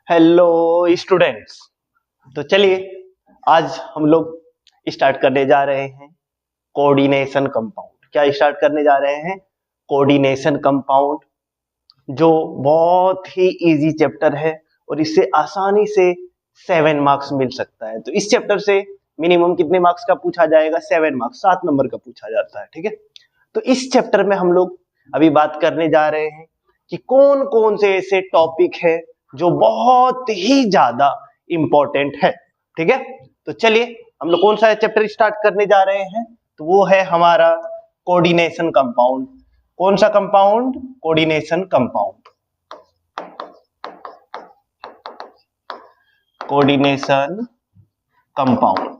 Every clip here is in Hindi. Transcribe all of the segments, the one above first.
Hello students. तो चलिए आज हम लोग स्टार्ट करने जा रहे हैं कोऑर्डिनेशन कंपाउंड। क्या स्टार्ट करने जा रहे हैं? कोऑर्डिनेशन कंपाउंड, जो बहुत ही इजी चैप्टर है और इससे आसानी से 7 मार्क्स मिल सकता है। तो इस चैप्टर से मिनिमम कितने मार्क्स का पूछा जाएगा? 7 मार्क्स, 7 नंबर का पूछा जाता है। ठीक है, तो इस चैप्टर में हम लोग अभी बात करने जा रहे हैं कि कौन कौन से ऐसे टॉपिक है जो बहुत ही ज्यादा इंपॉर्टेंट है। ठीक है, तो चलिए हम लोग कौन सा चैप्टर स्टार्ट करने जा रहे हैं, तो वो है हमारा कोऑर्डिनेशन कंपाउंड। कौन सा compound? Coordination compound. Coordination compound,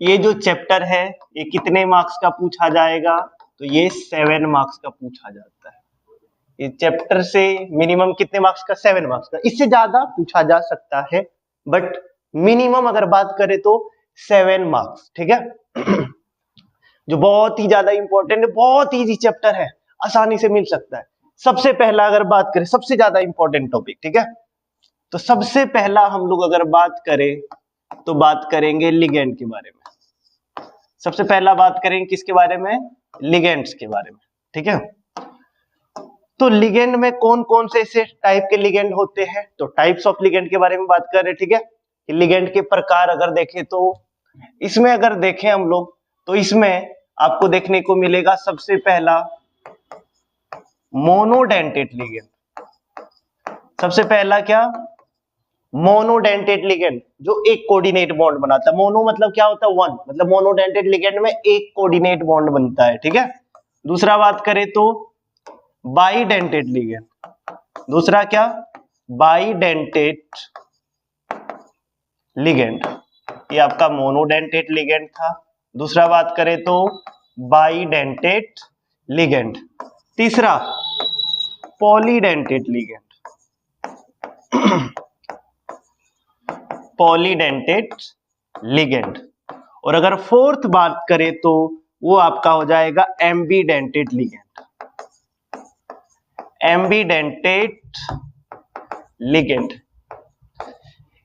ये जो चैप्टर है ये कितने मार्क्स का पूछा जाएगा? तो ये 7 मार्क्स का पूछा जाता है। इस चैप्टर से मिनिमम कितने मार्क्स का? 7 मार्क्स का। इससे ज्यादा पूछा जा सकता है, बट मिनिमम अगर बात करें तो 7 मार्क्स। ठीक है जो बहुत ही ज्यादा इंपॉर्टेंट है, बहुत इजी चैप्टर है, आसानी से मिल सकता है। सबसे पहला अगर बात करें, सबसे ज्यादा इंपॉर्टेंट टॉपिक, ठीक है, तो सबसे पहला हम लोग अगर बात करें तो बात करेंगे लिगेंड के बारे में। सबसे पहला बात करेंगे किसके बारे में? लिगेंड्स के बारे में। ठीक है, तो लिगेंड में कौन कौन से ऐसे टाइप के लिगेंड होते हैं? तो टाइप्स ऑफ लिगेंड के बारे में बात कर रहे हैं। ठीक है, कि लिगेंड के प्रकार अगर देखें तो इसमें अगर देखें हम लोग तो इसमें आपको देखने को मिलेगा सबसे पहला मोनोडेंटेट लिगेंड। सबसे पहला क्या? मोनोडेंटेट लिगेंड, जो एक कोऑर्डिनेट बॉन्ड बनाता है। मोनो मतलब क्या होता है? वन, मतलब मोनोडेंटेट लिगेंड में एक कोऑर्डिनेट बॉन्ड बनता है। ठीक है, दूसरा बात करें तो बाइडेंटेट लिगेंड। दूसरा क्या? बाइडेंटेट लिगेंड, ये आपका मोनोडेंटेट लिगेंड था। दूसरा बात करें तो बाइडेंटेट लिगेंड। तीसरा पॉलीडेंटेट लिगेंड। Polydentate ligand. और अगर फोर्थ बात करें तो वो आपका हो जाएगा एम्बीडेंटेट लिगेंड। Ambidentate ligand.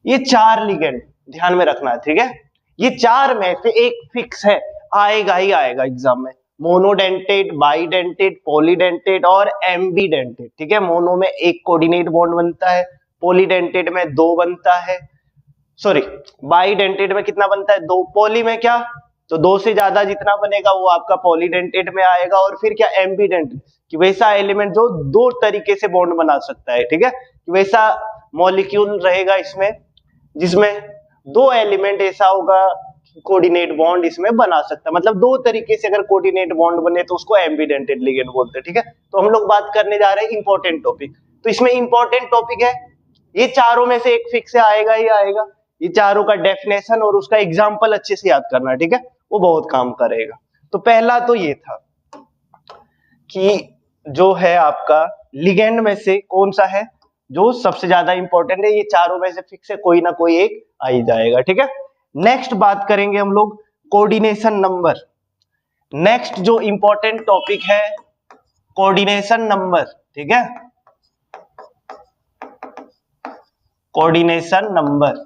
ये 4 लिगेंड ध्यान में रखना है। ठीक है, ये 4 में से एक फिक्स है, आएगा ही आएगा एग्जाम में। मोनोडेंटेट, बाइडेंटेट, पॉलीडेंटेट और एम्बीडेंटेट। ठीक है, मोनो में एक कोऑर्डिनेट बॉन्ड बनता है, पॉलीडेंटेट में 2 बनता है, सॉरी बाइडेंटेट में कितना बनता है? 2। पॉली में क्या? तो 2 से ज्यादा जितना बनेगा वो आपका पॉलीडेंटेट में आएगा। और फिर क्या? एम्बीडेंटेट, कि वैसा एलिमेंट जो 2 तरीके से बॉन्ड बना सकता है। ठीक है, कि वैसा मॉलिक्यूल रहेगा इसमें जिसमें 2 एलिमेंट ऐसा होगा कोऑर्डिनेट बॉन्ड इसमें बना सकता है। मतलब 2 तरीके से अगर कोऑर्डिनेट बॉन्ड बने तो उसको एम्बीडेंटेट लिगेंड बोलते हैं। ठीक है, तो हम लोग बात करने जा रहे हैं इंपॉर्टेंट टॉपिक। तो इसमें इंपॉर्टेंट टॉपिक है, ये चारों में से एक फिक्स है, आएगा ही आएगा। ये चारों का डेफिनेशन और उसका एग्जाम्पल अच्छे से याद करना है। ठीक है, वो बहुत काम करेगा। तो पहला तो ये था कि जो है आपका लिगेंड में से कौन सा है जो सबसे ज्यादा इंपॉर्टेंट है। ये चारों में से फिक्स है, कोई ना कोई एक आ ही जाएगा। ठीक है, नेक्स्ट बात करेंगे हम लोग कोऑर्डिनेशन नंबर। नेक्स्ट जो इंपॉर्टेंट टॉपिक है कोऑर्डिनेशन नंबर। ठीक है, कोऑर्डिनेशन नंबर,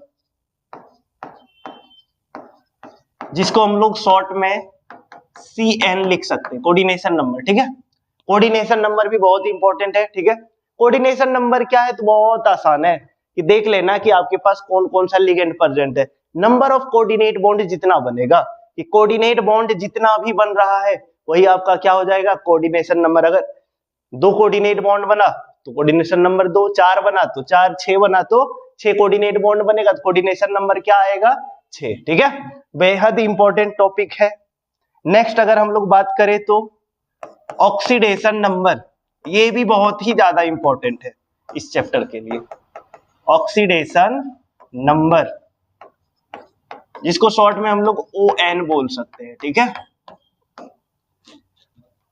जिसको हम लोग शॉर्ट में CN लिख सकते हैं, कोऑर्डिनेशन नंबर। ठीक है, कोऑर्डिनेशन नंबर भी बहुत इंपॉर्टेंट है। ठीक है, कोऑर्डिनेशन नंबर क्या है? तो बहुत आसान है कि देख लेना कि आपके पास कौन कौन सा लिगेंड प्रेजेंट है। नंबर ऑफ कोऑर्डिनेट बॉन्ड जितना बनेगा, कि कोऑर्डिनेट बॉन्ड जितना भी बन रहा है वही आपका क्या हो जाएगा? Coordination number. अगर 2 कोऑर्डिनेट बॉन्ड बना तो कोऑर्डिनेशन नंबर 2, 4 बना तो 4, 6 बना तो 6 कोऑर्डिनेट बॉन्ड बनेगा, तो कोऑर्डिनेशन नंबर क्या आएगा? 6। ठीक है, बेहद इंपॉर्टेंट टॉपिक है। नेक्स्ट अगर हम लोग बात करें तो ऑक्सीडेशन नंबर, ये भी बहुत ही ज्यादा इंपॉर्टेंट है इस चैप्टर के लिए। ऑक्सीडेशन नंबर, जिसको शॉर्ट में हम लोग ON बोल सकते हैं। ठीक है,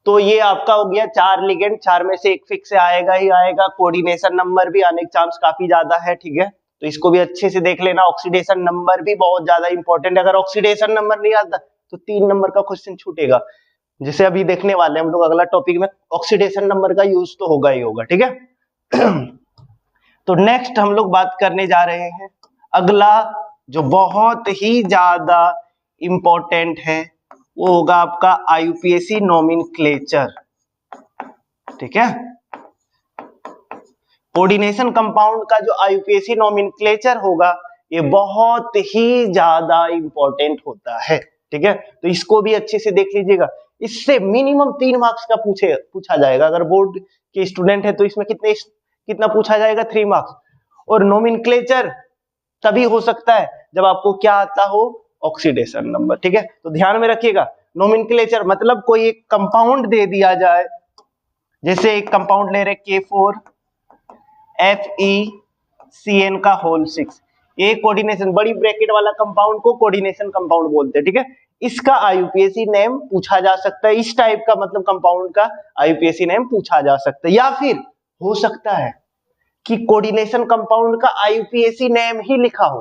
तो ये आपका हो गया 4 लिगेंड, 4 में से एक फिक्स से आएगा ही आएगा। कोऑर्डिनेशन नंबर भी आने के चांस काफी ज्यादा है। ठीक है, तो इसको भी अच्छे से देख लेना। ऑक्सीडेशन नंबर भी बहुत ज्यादा इंपॉर्टेंट है। अगर ऑक्सीडेशन नंबर नहीं आता तो 3 नंबर का क्वेश्चन छूटेगा। जैसे अभी देखने वाले हम लोग अगला टॉपिक में, ऑक्सीडेशन नंबर का यूज तो होगा ही होगा। ठीक है तो नेक्स्ट हम लोग बात करने जा रहे हैं अगला जो बहुत ही ज्यादा इंपॉर्टेंट है, वो होगा आपका आईयूपीएसी नोमेनक्लेचर। ठीक है, कोऑर्डिनेशन कंपाउंड का जो आईयूपीएसी नोमेनक्लेचर होगा ये बहुत ही ज्यादा इंपॉर्टेंट होता है। ठीक है, तो इसको भी अच्छे से देख लीजिएगा, इससे मिनिमम 3 मार्क्स का पूछा जाएगा। अगर बोर्ड के स्टूडेंट है तो इसमें कितना पूछा जाएगा, 3 मार्क्स। और नोमेनक्लेचर तभी हो सकता है जब आपको क्या आता हो, ऑक्सीडेशन नंबर। ठीक है, तो ध्यान में रखिएगा, नोमेनक्लेचर मतलब कोई एक कंपाउंड दे दिया जाए, जैसे एक कंपाउंड ले रहे K4FeCN का होल 6, ये कोऑर्डिनेशन, बड़ी ब्रैकेट वाला कंपाउंड को कोऑर्डिनेशन कंपाउंड बोलते हैं। ठीक है, इसका आईयूपीएसी नेम पूछा जा सकता है, इस टाइप का मतलब कंपाउंड का आईयूपीएसी नेम पूछा जा सकता है। या फिर हो सकता है कि कोऑर्डिनेशन कंपाउंड का आईयूपीएसी नेम ही लिखा हो।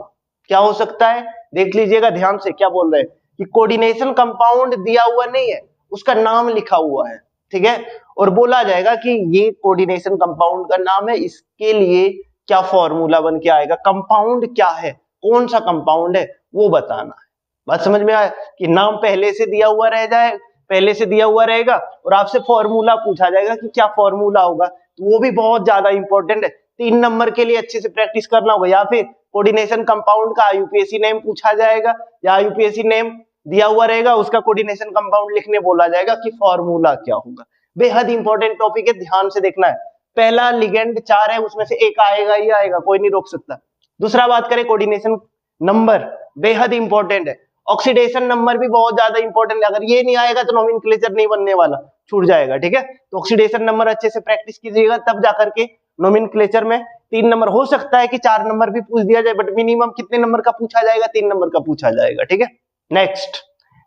क्या हो सकता है, देख लीजिएगा ध्यान से, क्या बोल रहे हैं कि कोऑर्डिनेशन कंपाउंड दिया हुआ नहीं है, उसका नाम लिखा हुआ है। ठीक है, और बोला जाएगा कि ये कोऑर्डिनेशन कंपाउंड का नाम है, इसके लिए क्या फॉर्मूला बन के आएगा, कंपाउंड क्या है, कौन सा कंपाउंड है वो बताना है। बात समझ में आया कि नाम पहले से दिया हुआ रहेगा और आपसे फॉर्मूला पूछा जाएगा कि क्या फॉर्मूला होगा, तो वो भी बहुत ज्यादा इंपॉर्टेंट है। 3 नंबर के लिए अच्छे से प्रैक्टिस करना होगा। या फिर कोऑर्डिनेशन कंपाउंड का आईयूपीएसी नेम पूछा जाएगा, या आईयूपीएसी नेम दिया हुआ रहेगा, उसका कोऑर्डिनेशन कंपाउंड लिखने बोला जाएगा कि फॉर्मूला क्या होगा। बेहद इंपॉर्टेंट टॉपिक है, ध्यान से देखना है। पहला लिगेंड 4 है, उसमें से एक आएगा ही आएगा, कोई नहीं रोक सकता। दूसरा बात करें कोऑर्डिनेशन नंबर, बेहद इंपॉर्टेंट है। ऑक्सीडेशन नंबर भी बहुत ज्यादा इंपॉर्टेंट है, अगर ये नहीं आएगा तो नोमेनक्लेचर नहीं बनने वाला, छूट जाएगा। ठीक है, तो ऑक्सीडेशन नंबर अच्छे से प्रैक्टिस कीजिएगा, तब जाकर के नोमेनक्लेचर में 3 नंबर, हो सकता है कि 4 नंबर भी पूछ दिया जाए, बट मिनिमम कितने नंबर का पूछा जाएगा, 3 नंबर का पूछा जाएगा। ठीक है,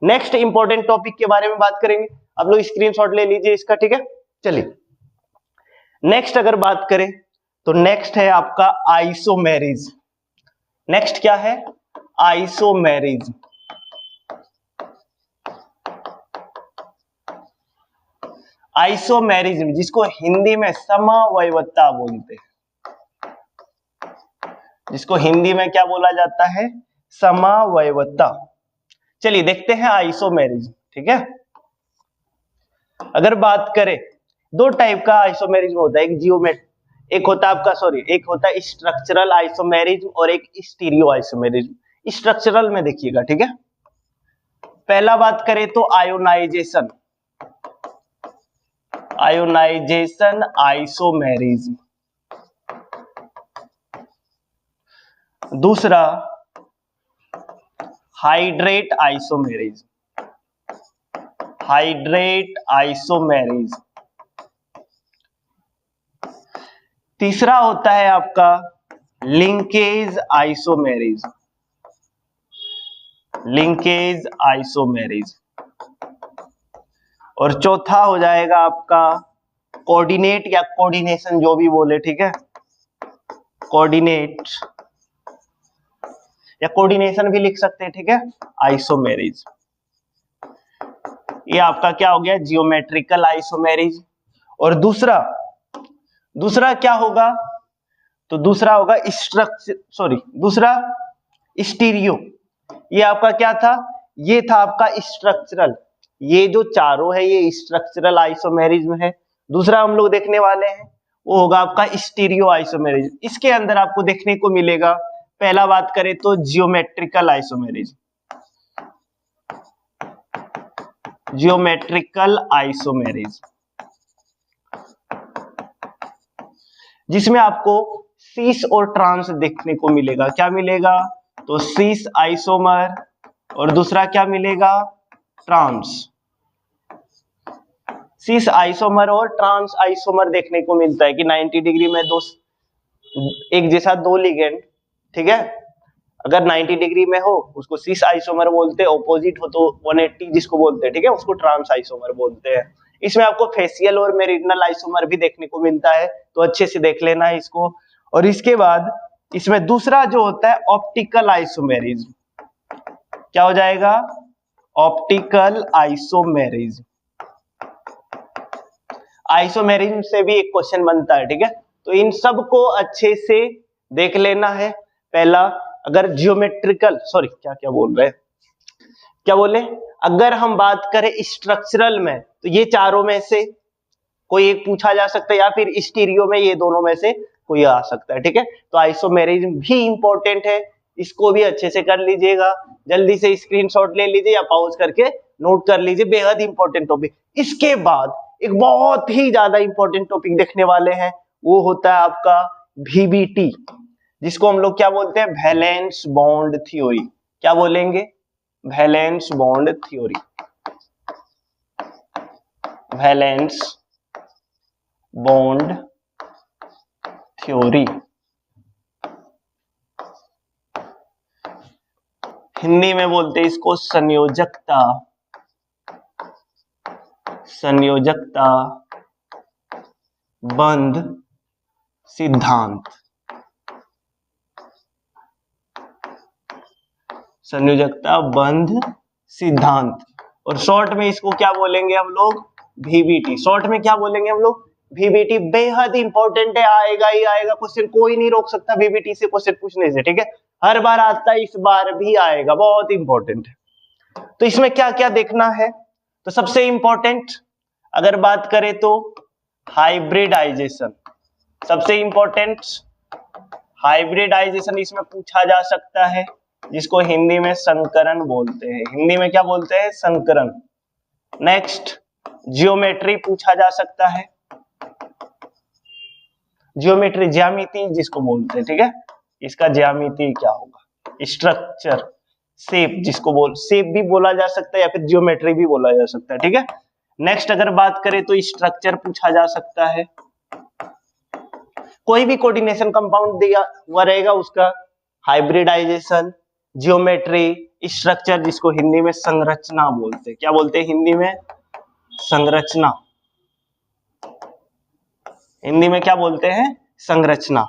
नेक्स्ट इंपॉर्टेंट टॉपिक के बारे में बात करेंगे। आप लोग स्क्रीनशॉट ले लीजिए इसका। ठीक है, चलिए नेक्स्ट अगर बात करें तो नेक्स्ट है आपका आइसोमेरिज। नेक्स्ट क्या है, आइसोमेरिज। आइसोमेरिज्म, जिसको हिंदी में समवयवत्ता बोलते हैं, जिसको हिंदी में क्या बोला जाता है, समवयवत्ता। चलिए देखते हैं आइसोमेरिज्म। ठीक है, अगर बात करें, 2 टाइप का आइसोमेरिज्म होता है, एक होता है स्ट्रक्चरल आइसोमेरिज्म और एक स्टीरियो आइसोमेरिज्म। स्ट्रक्चरल में देखिएगा। ठीक है, पहला बात करें तो आयोनाइजेशन आइसोमेरिज्म। दूसरा हाइड्रेट आइसोमेरिज्म। तीसरा होता है आपका लिंकेज आइसोमेरिज्म। और चौथा हो जाएगा आपका कोऑर्डिनेट या कोऑर्डिनेशन, जो भी बोले। ठीक है, कोऑर्डिनेट या कोऑर्डिनेशन भी लिख सकते हैं। ठीक है, आइसोमेरिज्म। ये आपका क्या हो गया, जियोमेट्रिकल आइसोमेरिज्म। और दूसरा क्या होगा, तो दूसरा होगा दूसरा स्टीरियो। ये आपका क्या था, ये था आपका स्ट्रक्चरल। ये जो चारों है ये स्ट्रक्चरल आइसोमेरिज्म है। दूसरा हम लोग देखने वाले हैं वो होगा आपका स्टीरियो आइसोमेरिज्म। इसके अंदर आपको देखने को मिलेगा, पहला बात करें तो जियोमेट्रिकल आइसोमेरिज्म, जिसमें आपको सीस और ट्रांस देखने को मिलेगा। क्या मिलेगा, तो सीस आइसोमर और दूसरा क्या मिलेगा, ट्रांस। सीस आइसोमर और ट्रांस आइसोमर देखने को मिलता है कि 90 डिग्री में एक जैसा 2 लिगेंड। ठीक है, अगर 90 डिग्री में हो उसको सीस आइसोमर बोलते हैं, ऑपोजिट हो तो 180 जिसको बोलते हैं, ठीक है, उसको ट्रांस आइसोमर बोलते हैं। इसमें आपको फेसियल और मेरिडियनल आइसोमर भी देखने को मिलता है, तो अच्छे से देख लेना है इसको। और इसके बाद इसमें दूसरा जो होता है ऑप्टिकल आइसोमेरिज्म। क्या हो जाएगा, ऑप्टिकल आइसोमेरिज्म। आइसोमेरिज्म से भी एक क्वेश्चन बनता है। ठीक है, तो इन सब को अच्छे से देख लेना है। पहला, अगर जियोमेट्रिकल, सॉरी क्या क्या बोल रहे हैं, क्या बोले, अगर हम बात करें स्ट्रक्चरल में तो ये चारों में से कोई एक पूछा जा सकता है, या फिर स्टीरियो में ये दोनों में से कोई आ सकता है। ठीक है, तो आइसोमेरिज्म भी इंपॉर्टेंट है, इसको भी अच्छे से कर लीजिएगा। जल्दी से स्क्रीनशॉट ले लीजिए या पॉज करके नोट कर लीजिए, बेहद इंपॉर्टेंट टॉपिक। इसके बाद एक बहुत ही ज्यादा इंपॉर्टेंट टॉपिक देखने वाले हैं, वो होता है आपका VBT, जिसको हम लोग क्या बोलते हैं, वैलेंस बॉन्ड थ्योरी। क्या बोलेंगे, valence bond theory, valence bond theory. Hindi में बोलते हैं इसको संयोजकता, संयोजकता बंध सिद्धांत, संयोजकता बंध सिद्धांत। और शॉर्ट में इसको क्या बोलेंगे हम लोग, VBT। शॉर्ट में क्या बोलेंगे हम लोग, VBT। बेहद इंपॉर्टेंट है, आएगा ही आएगा क्वेश्चन, कोई नहीं रोक सकता VBT से क्वेश्चन पूछने से। ठीक है, हर बार आता है, इस बार भी आएगा, बहुत इंपॉर्टेंट है। तो इसमें क्या क्या देखना है, तो सबसे इंपॉर्टेंट अगर बात करें तो हाइब्रिडाइजेशन, सबसे इंपॉर्टेंट हाइब्रिडाइजेशन इसमें पूछा जा सकता है, जिसको हिंदी में संकरण बोलते हैं। हिंदी में क्या बोलते हैं, संकरण। नेक्स्ट, जियोमेट्री पूछा जा सकता है, जियोमेट्री, ज्यामिति जिसको बोलते हैं। ठीक है, इसका ज्यामिति क्या होगा, स्ट्रक्चर, शेप जिसको शेप भी बोला जा सकता है या फिर जियोमेट्री भी बोला जा सकता है। ठीक है, नेक्स्ट अगर बात करें तो स्ट्रक्चर पूछा जा सकता है, कोई भी कोऑर्डिनेशन कंपाउंड दिया हुआ रहेगा उसका, हाइब्रिडाइजेशन, जियोमेट्री, स्ट्रक्चर जिसको हिंदी में संरचना बोलते हैं। क्या बोलते हैं हिंदी में, संरचना। हिंदी में क्या बोलते हैं, संरचना।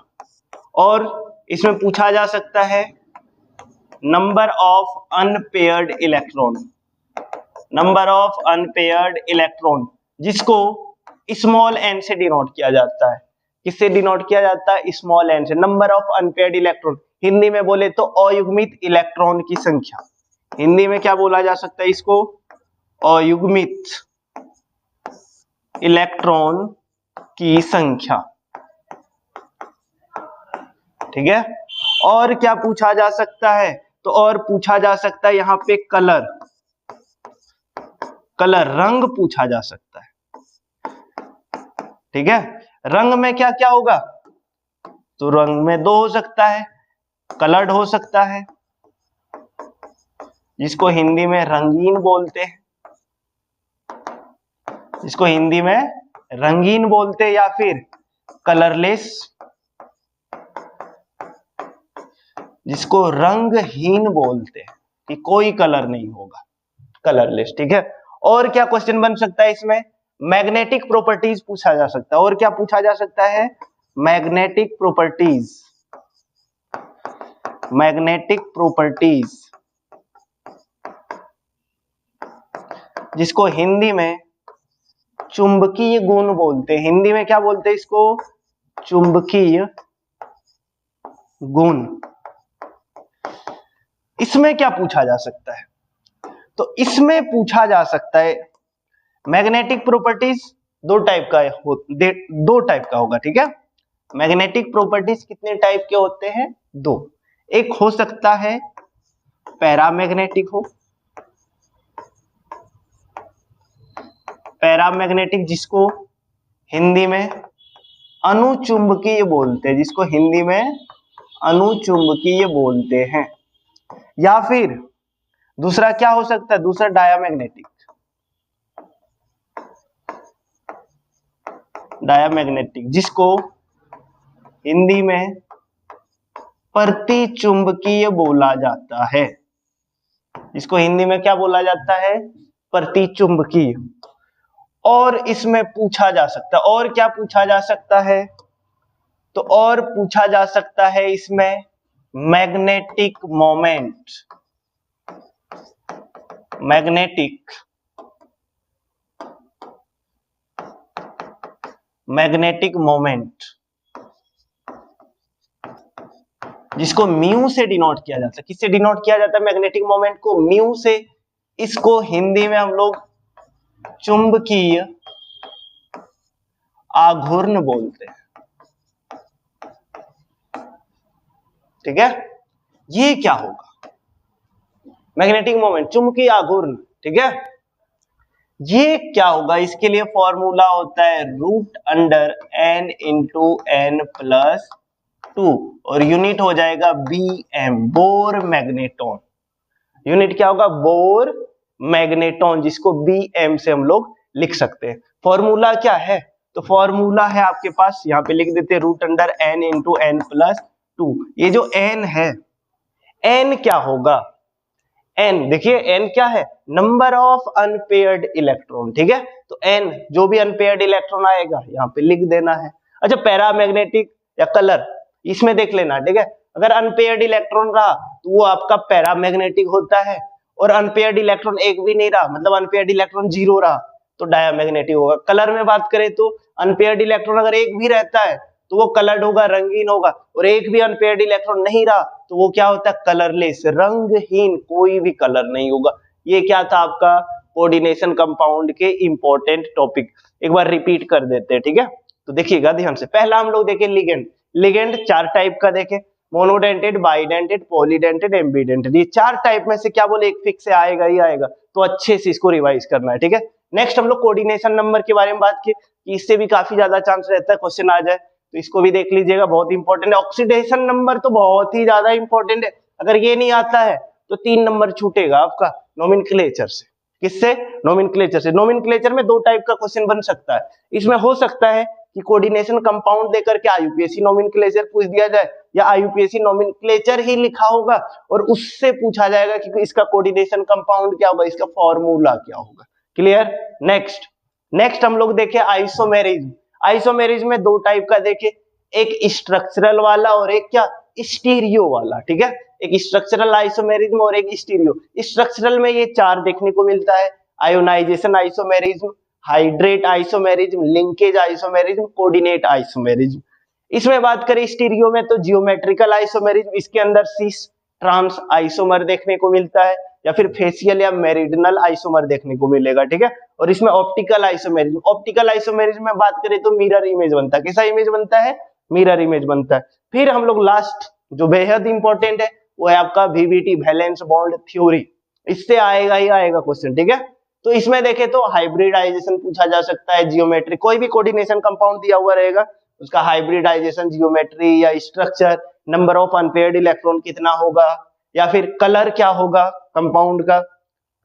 और इसमें पूछा जा सकता है number of unpaired electron, number of unpaired electron, जिसको स्मॉल एन से डिनोट किया जाता है। किससे डिनोट किया जाता है, स्मॉल एन से। Number of unpaired electron, Hindi में बोले तो अयुग्मित इलेक्ट्रॉन की संख्या। हिंदी में क्या बोला जा सकता है इसको, अयुग्मित इलेक्ट्रॉन की संख्या। ठीक है, और क्या पूछा जा सकता है, तो और पूछा जा सकता है यहाँ पे कलर, कलर, रंग पूछा जा सकता है। ठीक है, रंग में क्या क्या होगा, तो रंग में दो हो सकता है, कलर्ड हो सकता है, जिसको हिंदी में रंगीन बोलते हैं, जिसको हिंदी में रंगीन बोलते हैं, या फिर कलरलेस, जिसको रंगहीन बोलते हैं, कि कोई कलर नहीं होगा, कलरलेस। ठीक है, और क्या क्वेश्चन बन सकता है इसमें, मैग्नेटिक प्रॉपर्टीज पूछा जा सकता है। और क्या पूछा जा सकता है, मैग्नेटिक प्रॉपर्टीज, मैग्नेटिक प्रॉपर्टीज, जिसको हिंदी में चुंबकीय गुण बोलते हैं। हिंदी में क्या बोलते हैं इसको, चुंबकीय गुण। इसमें क्या पूछा जा सकता है, तो इसमें पूछा जा सकता है मैग्नेटिक प्रॉपर्टीज दो टाइप का दो टाइप का होगा। ठीक है, मैग्नेटिक प्रॉपर्टीज कितने टाइप के होते हैं, दो। एक हो सकता है पैरामैग्नेटिक हो, पैरामैग्नेटिक जिसको हिंदी में अनुचुंबकीय बोलते हैं, जिसको हिंदी में अनुचुंबकीय बोलते हैं। या फिर दूसरा क्या हो सकता है, दूसरा डायामैग्नेटिक, डायामैग्नेटिक जिसको हिंदी में प्रतिचुंबकीय बोला जाता है, जिसको हिंदी में क्या बोला जाता है, प्रतिचुंबकीय। और इसमें पूछा जा सकता है, और क्या पूछा जा सकता है, तो और पूछा जा सकता है इसमें magnetic moment, magnetic, magnetic moment, जिसको म्यू से डिनोट किया जाता है। किससे डिनोट किया जाता है मैग्नेटिक मोमेंट को? म्यू से। इसको हिंदी में हम लोग चुंबकीय आघूर्ण बोलते हैं, ठीक है। ये क्या होगा? मैग्नेटिक मोमेंट, चुंबकीय आघूर्ण, ठीक है। ये क्या होगा? इसके लिए फॉर्मूला होता है √n इंटू n प्लस 2 और यूनिट हो जाएगा BM, बोर मैग्नेटॉन। यूनिट क्या होगा? बोर मैग्नेटॉन, जिसको BM से हम लोग लिख सकते हैं। फॉर्मूला क्या है? तो फॉर्मूला है आपके पास, यहाँ पे लिख देते हैं √n इंटू n प्लस 2। ये जो n है, n क्या होगा? n देखिए, n क्या है? नंबर ऑफ अनपेयर्ड इलेक्ट्रॉन, ठीक है। तो n जो भी अनपेयर्ड इलेक्ट्रॉन आएगा यहाँ पे लिख देना है। अच्छा, पैरामैग्नेटिक या कलर, इसमें देख लेना, ठीक है। अगर अनपेयर्ड इलेक्ट्रॉन रहा तो वो आपका पैरामैग्नेटिक होता है, और अनपेयर्ड इलेक्ट्रॉन एक भी नहीं रहा, मतलब अनपेयर्ड इलेक्ट्रॉन 0 रहा, तो डायामैग्नेटिक होगा। कलर में बात करें तो अनपेयर्ड इलेक्ट्रॉन अगर एक भी रहता है तो वो कलर्ड होगा, रंगीन होगा, और एक भी अनपेयर्ड इलेक्ट्रॉन नहीं रहा तो वो क्या होता है? कलरलेस, रंगहीन, कोई भी कलर नहीं होगा। ये क्या था आपका कोऑर्डिनेशन कंपाउंड के इंपॉर्टेंट टॉपिक। एक बार रिपीट कर देते हैं, ठीक है। तो देखिएगा ध्यान से। पहला हम लोग देखें लिगेंड। लिगेंड 4 टाइप का देखें, मोनोडेंटेड, बाइडेंटेड, पॉलीडेंटेड, एम्बीडेंटेड। ये 4 टाइप में से क्या बोले? एक फिक्स से आएगा ही आएगा, तो अच्छे से इसको रिवाइज करना है, ठीक है। नेक्स्ट हम लोग कोऑर्डिनेशन नंबर के बारे में बात की, इससे भी काफी ज्यादा चांस रहता है क्वेश्चन आ जाए, तो इसको भी देख लीजिएगा, बहुत इंपॉर्टेंट है। ऑक्सीडेशन नंबर तो बहुत ही ज्यादा इंपॉर्टेंट है, अगर ये नहीं आता है तो 3 नंबर छूटेगा आपका नोमेनक्लेचर से। किससे? नोमेनक्लेचर से। नोमेनक्लेचर में 2 टाइप का क्वेश्चन बन सकता है। इसमें हो सकता है कि कोऑर्डिनेशन कंपाउंड देकर के आईयूपीएसी नोमेनक्लेचर पूछ दिया जाए, या आईयूपीएसी नोमेनक्लेचर ही लिखा होगा और उससे पूछा जाएगा कि इसका कोऑर्डिनेशन कंपाउंड क्या होगा, इसका फॉर्मूला क्या होगा। क्लियर? नेक्स्ट हम लोग देखें आइसोमेरिज्म। आइसोमेरिज्म में 2 टाइप का देखे, एक स्ट्रक्चरल वाला और एक क्या? स्टीरियो वाला, ठीक है। एक स्ट्रक्चरल आइसोमेरिज्म और एक स्टीरियो। स्ट्रक्चरल में ये 4 देखने को मिलता है, ionization isomerism, hydrate isomerism, linkage isomerism, coordinate isomerism. इसमें बात करें स्टीरियो में तो जियोमेट्रिकल आइसोमेरिज्म, इसके अंदर सिस ट्रांस आइसोमर देखने को मिलता है, या फिर फेशियल या मेरिडियनल आइसोमर देखने को मिलेगा, ठीक है। और इसमें ऑप्टिकल आइसोमेरिज्म, ऑप्टिकल आइसोमेरिज्म में बात करें तो मिरर इमेज बनता है। कैसा इमेज बनता है? मिरर इमेज बनता है। फिर हम लोग लास्ट जो बेहद इंपॉर्टेंट है वो है आपका वीवीटी, वैलेंस बॉन्ड थ्योरी। इससे आएगा ही आएगा क्वेश्चन, ठीक है। तो इसमें देखें तो हाइब्रिडाइजेशन पूछा जा सकता है, जियोमेट्री, कोई भी कोऑर्डिनेशन कंपाउंड दिया हुआ रहेगा उसका हाइब्रिडाइजेशन, जियोमेट्री या structure, number of unpaired electron कितना होगा, या फिर कलर क्या होगा कंपाउंड का।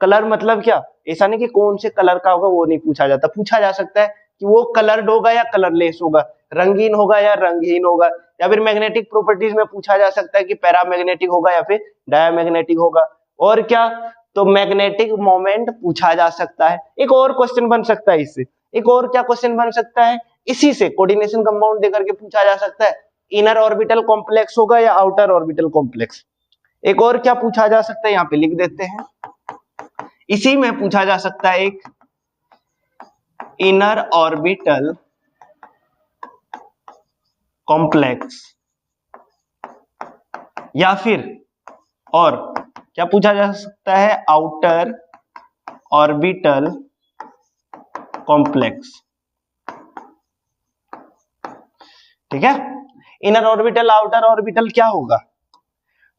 कलर मतलब क्या? ऐसा नहीं कि कौन से कलर का होगा वो नहीं पूछा जाता, पूछा जा सकता है कि वो कलर्ड होगा या कलरलेस होगा, रंगीन होगा या रंगहीन होगा, या फिर मैग्नेटिक प्रॉपर्टीज में पूछा जा सकता है कि पैरामैग्नेटिक होगा या फिर डायामैग्नेटिक होगा। और क्या? तो मैग्नेटिक मोमेंट पूछा जा सकता है। एक और क्वेश्चन बन सकता है इससे, एक और क्या क्वेश्चन बन सकता है इसी से, कोऑर्डिनेशन कंपाउंड देकर के पूछा जा सकता है, इनर ऑर्बिटल कॉम्प्लेक्स होगा या आउटर ऑर्बिटल कॉम्प्लेक्स। एक और क्या पूछा जा सकता है, यहाँ पे लिख देते हैं, इसी में पूछा जा सकता है एक इनर ऑर्बिटल कॉम्प्लेक्स, या फिर और क्या पूछा जा सकता है, आउटर ऑर्बिटल कॉम्प्लेक्स, ठीक है। इनर ऑर्बिटल, आउटर ऑर्बिटल क्या होगा?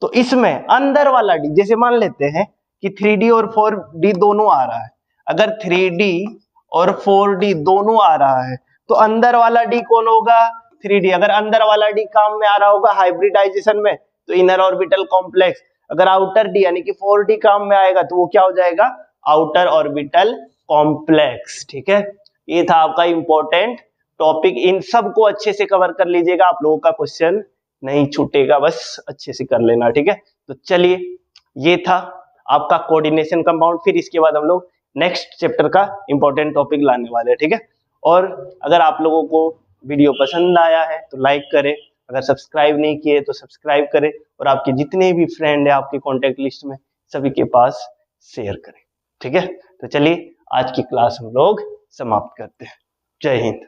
तो इसमें अंदर वाला डी, जैसे मान लेते हैं कि 3D और 4D दोनों आ रहा है, अगर 3D और 4D दोनों आ रहा है तो अंदर वाला डी कौन होगा? 3D। अगर अंदर वाला डी काम में आ रहा होगा हाइब्रिडाइजेशन में तो इनर ऑर्बिटल कॉम्प्लेक्स, अगर आउटर डी यानी कि 4D काम में आएगा तो वो क्या हो जाएगा? आउटर ऑर्बिटल कॉम्प्लेक्स, ठीक है। ये था आपका इंपॉर्टेंट टॉपिक, इन सब को अच्छे से कवर कर लीजिएगा, आप लोगों का क्वेश्चन नहीं छूटेगा, बस अच्छे से कर लेना, ठीक है। तो चलिए, ये था आपका कोऑर्डिनेशन कंपाउंड। फिर इसके बाद हम लोग नेक्स्ट चैप्टर का इंपॉर्टेंट टॉपिक लाने वाले हैं, ठीक है। और अगर आप लोगों को वीडियो पसंद आया है तो लाइक करें, अगर सब्सक्राइब नहीं किए तो सब्सक्राइब करें, और आपके जितने भी फ्रेंड है आपके कॉन्टेक्ट लिस्ट में सभी के पास शेयर करें, ठीक है। तो चलिए, आज की क्लास हम लोग समाप्त करते हैं। जय हिंद।